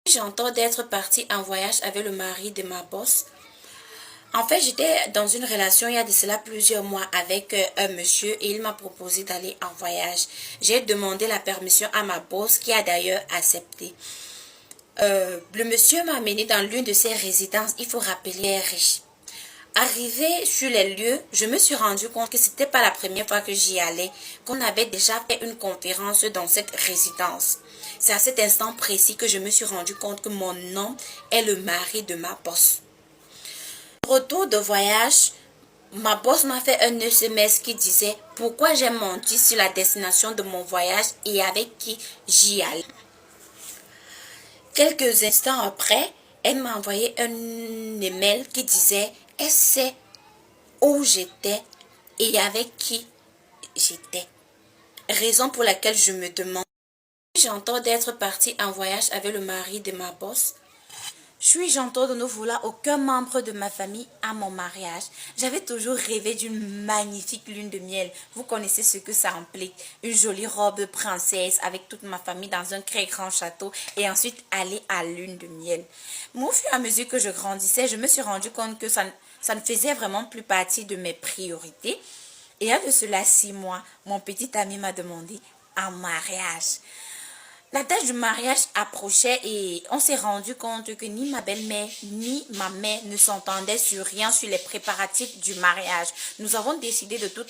J'entends d'être partie en voyage avec le mari de ma boss. En fait, j'étais dans une relation il y a de cela plusieurs mois avec un monsieur et il m'a proposé d'aller en voyage. J'ai demandé la permission à ma boss qui a d'ailleurs accepté. Le monsieur m'a amené dans l'une de ses résidences. Il faut rappeler, il est riche. Arrivé sur les lieux, je me suis rendu compte que c'était pas la première fois que j'y allais, qu'on avait déjà fait une conférence dans cette résidence. C'est à cet instant précis que je me suis rendu compte que mon homme est le mari de ma boss. Retour de voyage, ma boss m'a fait un SMS qui disait pourquoi j'ai menti sur la destination de mon voyage et avec qui j'y allais. Quelques instants après, elle m'a envoyé un email qui disait elle sait où j'étais et avec qui j'étais. Raison pour laquelle je me demande. J'entends d'être partie en voyage avec le mari de ma boss. Suis-je en tort de ne vouloir aucun membre de ma famille à mon mariage? J'avais toujours rêvé d'une magnifique lune de miel. Vous connaissez ce que ça implique. Une jolie robe de princesse avec toute ma famille dans un très grand château et ensuite aller à lune de miel. Mais au fur et à mesure que je grandissais, je me suis rendu compte que ça ne faisait vraiment plus partie de mes priorités. Et il y a de cela 6 mois, mon petit ami m'a demandé un mariage. La date du mariage approchait et on s'est rendu compte que ni ma belle-mère ni ma mère ne s'entendaient sur rien sur les préparatifs du mariage. Nous avons décidé de tout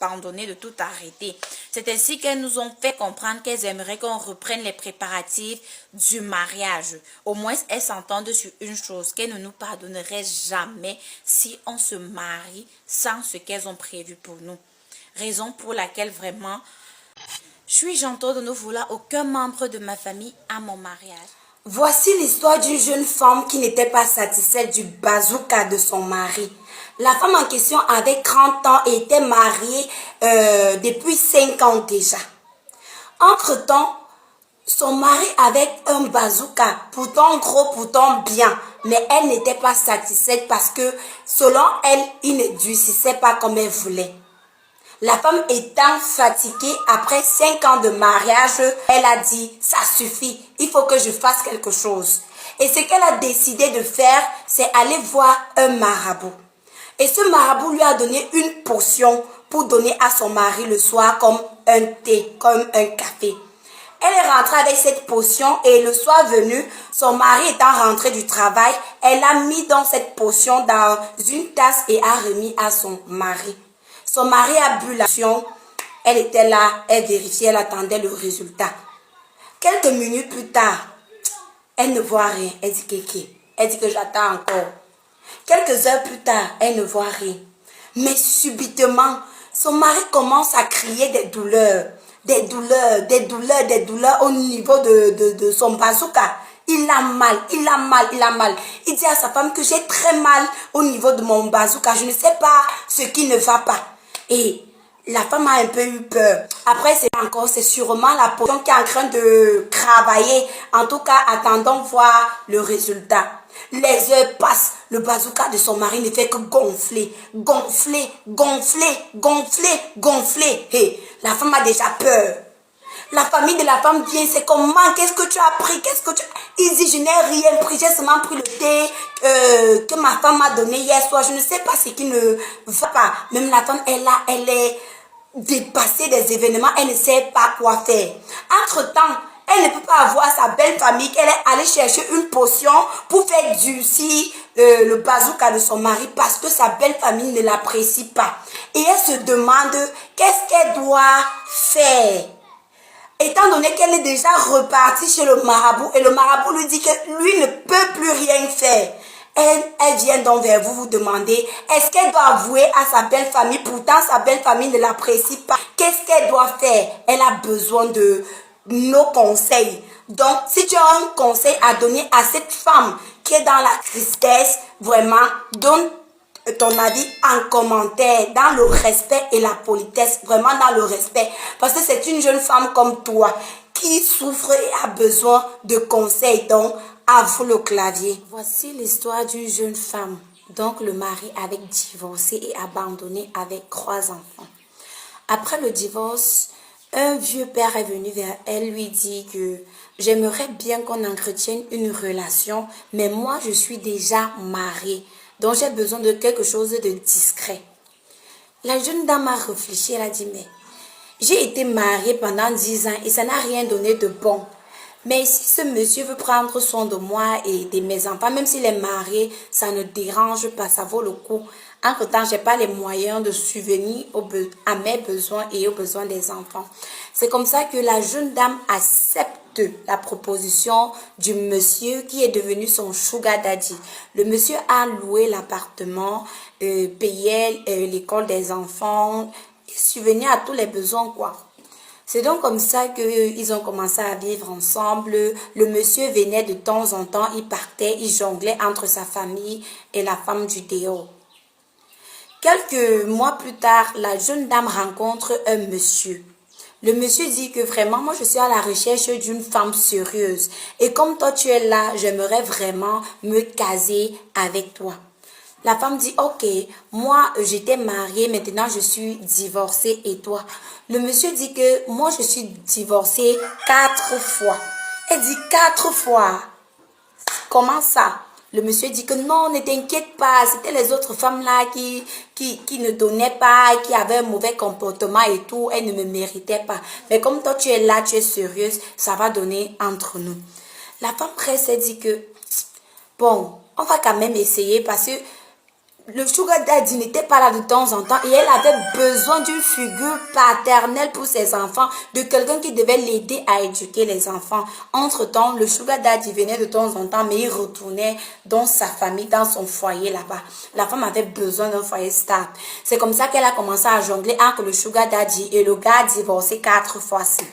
abandonner, de tout arrêter. C'est ainsi qu'elles nous ont fait comprendre qu'elles aimeraient qu'on reprenne les préparatifs du mariage. Au moins, elles s'entendent sur une chose, qu'elles ne nous pardonneraient jamais si on se marie sans ce qu'elles ont prévu pour nous. Raison pour laquelle vraiment... Suis-je en tort de ne vouloir aucun membre de ma famille à mon mariage? Voici l'histoire d'une jeune femme qui n'était pas satisfaite du bazooka de son mari. La femme en question avait 30 ans et était mariée depuis 5 ans déjà. Entre-temps, son mari avait un bazooka, pourtant gros, pourtant bien, mais elle n'était pas satisfaite parce que selon elle, il ne durcissait pas comme elle voulait. La femme étant fatiguée après 5 ans de mariage, elle a dit « ça suffit, il faut que je fasse quelque chose ». Et ce qu'elle a décidé de faire, c'est aller voir un marabout. Et ce marabout lui a donné une potion pour donner à son mari le soir comme un thé, comme un café. Elle est rentrée avec cette potion et le soir venu, son mari étant rentré du travail, elle a mis dans cette potion dans une tasse et a remis à son mari. Son mari a bu la potion, elle était là, elle vérifiait, elle attendait le résultat. Quelques minutes plus tard, elle ne voit rien, elle dit Kéké, elle dit que j'attends encore. Quelques heures plus tard, elle ne voit rien. Mais subitement, son mari commence à crier des douleurs, des douleurs, des douleurs, des douleurs au niveau de son bazooka. Il a mal, il a mal, il a mal. Il dit à sa femme que j'ai très mal au niveau de mon bazooka. Je ne sais pas ce qui ne va pas. Et la femme a un peu eu peur. Après, c'est sûrement la potion qui est en train de travailler. En tout cas, attendons voir le résultat. Les heures passent. Le bazooka de son mari ne fait que gonfler, gonfler, gonfler, gonfler, gonfler. Et la femme a déjà peur. La famille de la femme vient, c'est comment, qu'est-ce que tu as pris, qu'est-ce que tu... Il dit, je n'ai rien pris, j'ai seulement pris le thé que ma femme m'a donné hier soir. Je ne sais pas ce qui ne va pas. Même la femme, elle est dépassée des événements, elle ne sait pas quoi faire. Entre-temps, elle ne peut pas avoir sa belle famille, qu'elle est allée chercher une potion pour faire durcir le bazooka de son mari parce que sa belle famille ne l'apprécie pas. Et elle se demande qu'est-ce qu'elle doit faire. Étant donné qu'elle est déjà repartie chez le marabout et le marabout lui dit que lui ne peut plus rien faire. Elle vient donc vers vous demander est-ce qu'elle doit avouer à sa belle famille, pourtant sa belle famille ne l'apprécie pas. Qu'est-ce qu'elle doit faire? Elle a besoin de nos conseils. Donc, si tu as un conseil à donner à cette femme qui est dans la tristesse, vraiment, donne ton avis en commentaire, dans le respect et la politesse, vraiment dans le respect, parce que c'est une jeune femme comme toi qui souffre et a besoin de conseils, donc avoue le clavier. Voici l'histoire d'une jeune femme, donc le mari avait divorcé et abandonné avec 3 enfants. Après le divorce, Un vieux père est venu vers elle, lui dit que j'aimerais bien qu'on entretienne une relation, mais moi je suis déjà mariée, donc j'ai besoin de quelque chose de discret. La jeune dame a réfléchi, elle a dit, mais j'ai été mariée pendant 10 ans et ça n'a rien donné de bon. Mais si ce monsieur veut prendre soin de moi et de mes enfants, même s'il est marié, ça ne dérange pas, ça vaut le coup. Entre-temps, je n'ai pas les moyens de subvenir à mes besoins et aux besoins des enfants. C'est comme ça que la jeune dame accepte la proposition du monsieur qui est devenu son sugar daddy. Le monsieur a loué l'appartement, payé l'école des enfants, subvenir à tous les besoins, quoi. C'est donc comme ça qu'ils ont commencé à vivre ensemble. Le monsieur venait de temps en temps, il partait, il jonglait entre sa famille et la femme du dehors. Quelques mois plus tard, la jeune dame rencontre un monsieur. Le monsieur dit que vraiment, moi je suis à la recherche d'une femme sérieuse. Et comme toi tu es là, j'aimerais vraiment me caser avec toi. La femme dit, ok, moi j'étais mariée, maintenant je suis divorcée et toi? Le monsieur dit que moi je suis divorcée 4 fois. Elle dit 4 fois. Comment ça? Le monsieur dit que non, ne t'inquiète pas, c'était les autres femmes là qui ne donnaient pas, qui avaient un mauvais comportement et tout, elles ne me méritaient pas. Mais comme toi tu es là, tu es sérieuse, ça va donner entre nous. La femme presse dit que, bon, on va quand même essayer parce que le sugar daddy n'était pas là de temps en temps et elle avait besoin d'une figure paternelle pour ses enfants, de quelqu'un qui devait l'aider à éduquer les enfants. Entre-temps, le sugar daddy venait de temps en temps, mais il retournait dans sa famille, dans son foyer là-bas. La femme avait besoin d'un foyer stable. C'est comme ça qu'elle a commencé à jongler entre le sugar daddy et le gars divorcé 4 fois-ci.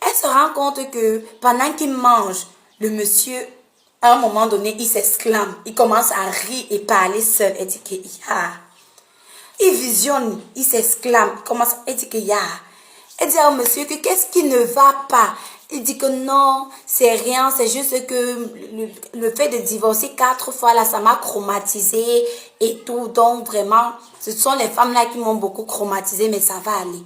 Elle se rend compte que pendant qu'il mange, le monsieur, à un moment donné, il s'exclame. Il commence à rire et parler seul. Elle dit que ya. Il visionne, il s'exclame. Il commence à dire que ya. Elle dit au monsieur que qu'est-ce qui ne va pas. Il dit que non, c'est rien. C'est juste que le fait de divorcer 4 fois, là, ça m'a traumatisé et tout. Donc, vraiment, ce sont les femmes là qui m'ont beaucoup traumatisé, mais ça va aller.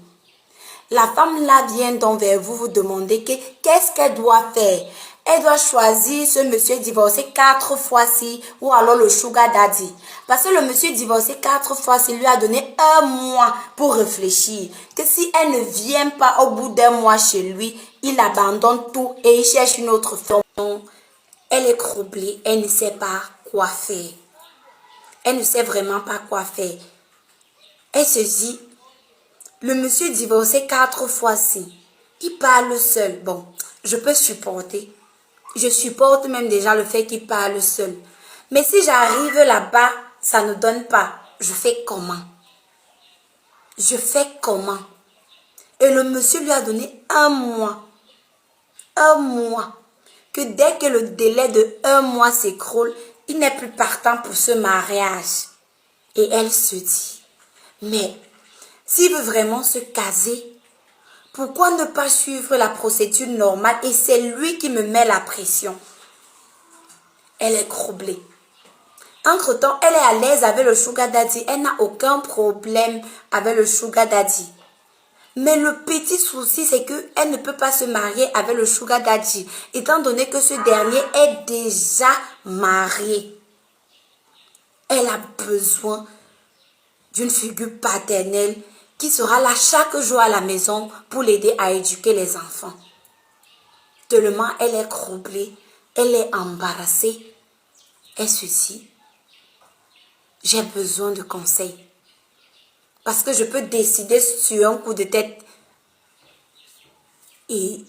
La femme là vient donc vers vous demander qu'est-ce qu'elle doit faire. Elle doit choisir ce monsieur divorcé 4 fois-ci ou alors le sugar daddy. Parce que le monsieur divorcé 4 fois-ci lui a donné 1 mois pour réfléchir. Que si elle ne vient pas au bout d'1 mois chez lui, il abandonne tout et il cherche une autre femme. Elle est troublée, elle ne sait pas quoi faire. Elle ne sait vraiment pas quoi faire. Elle se dit, le monsieur divorcé 4 fois-ci, il parle seul. Bon, je peux supporter. Je supporte même déjà le fait qu'il parle seul. Mais si j'arrive là-bas, ça ne donne pas. Je fais comment? Je fais comment? Et le monsieur lui a donné 1 mois. 1 mois. Que dès que le délai de 1 mois s'écroule, il n'est plus partant pour ce mariage. Et elle se dit, mais s'il veut vraiment se caser, pourquoi ne pas suivre la procédure normale et c'est lui qui me met la pression? Elle est troublée. Entre-temps, elle est à l'aise avec le sugar daddy. Elle n'a aucun problème avec le sugar daddy. Mais le petit souci, c'est qu'elle ne peut pas se marier avec le sugar daddy, étant donné que ce dernier est déjà marié. Elle a besoin d'une figure paternelle qui sera là chaque jour à la maison pour l'aider à éduquer les enfants. Tellement elle est troublée, elle est embarrassée. Elle se dit, j'ai besoin de conseils. Parce que je peux décider sur un coup de tête. Et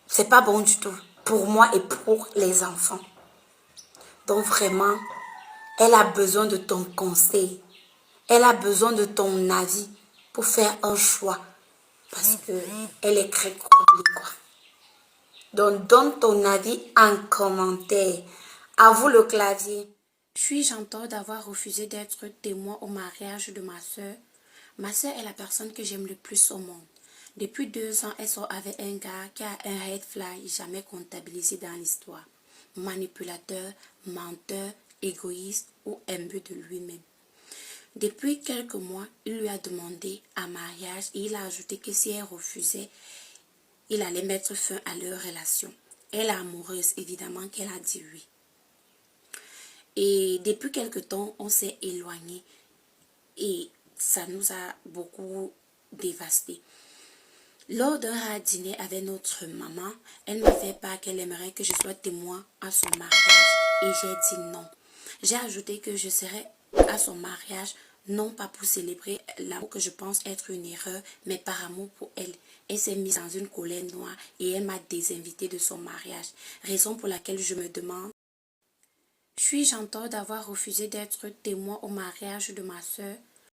c'est pas bon du tout pour moi et pour les enfants. Donc vraiment, elle a besoin de ton conseil. Elle a besoin de ton avis pour faire un choix. Parce qu'elle est très troublée, quoi. Donc, donne ton avis en commentaire. À vous le clavier. Suis-je en tort d'avoir refusé d'être témoin au mariage de ma soeur? Ma soeur est la personne que j'aime le plus au monde. Depuis 2 ans, elle sort avec un gars qui a un red flag jamais comptabilisé dans l'histoire. Manipulateur, menteur, égoïste ou imbu de lui-même. Depuis quelques mois, il lui a demandé un mariage et il a ajouté que si elle refusait, il allait mettre fin à leur relation. Elle est amoureuse, évidemment qu'elle a dit oui. Et depuis quelque temps, on s'est éloigné et ça nous a beaucoup dévasté. Lors d'un dîner avec notre maman, elle m'a fait part qu'elle aimerait que je sois témoin à son mariage et j'ai dit non. J'ai ajouté que je serais à son mariage non pas pour célébrer l'amour que je pense être une erreur, mais par amour pour elle. Elle s'est mise dans une colère noire et elle m'a désinvité de son mariage, raison pour laquelle je me demande: suis-je en tort d'avoir refusé d'être témoin au mariage de ma soeur?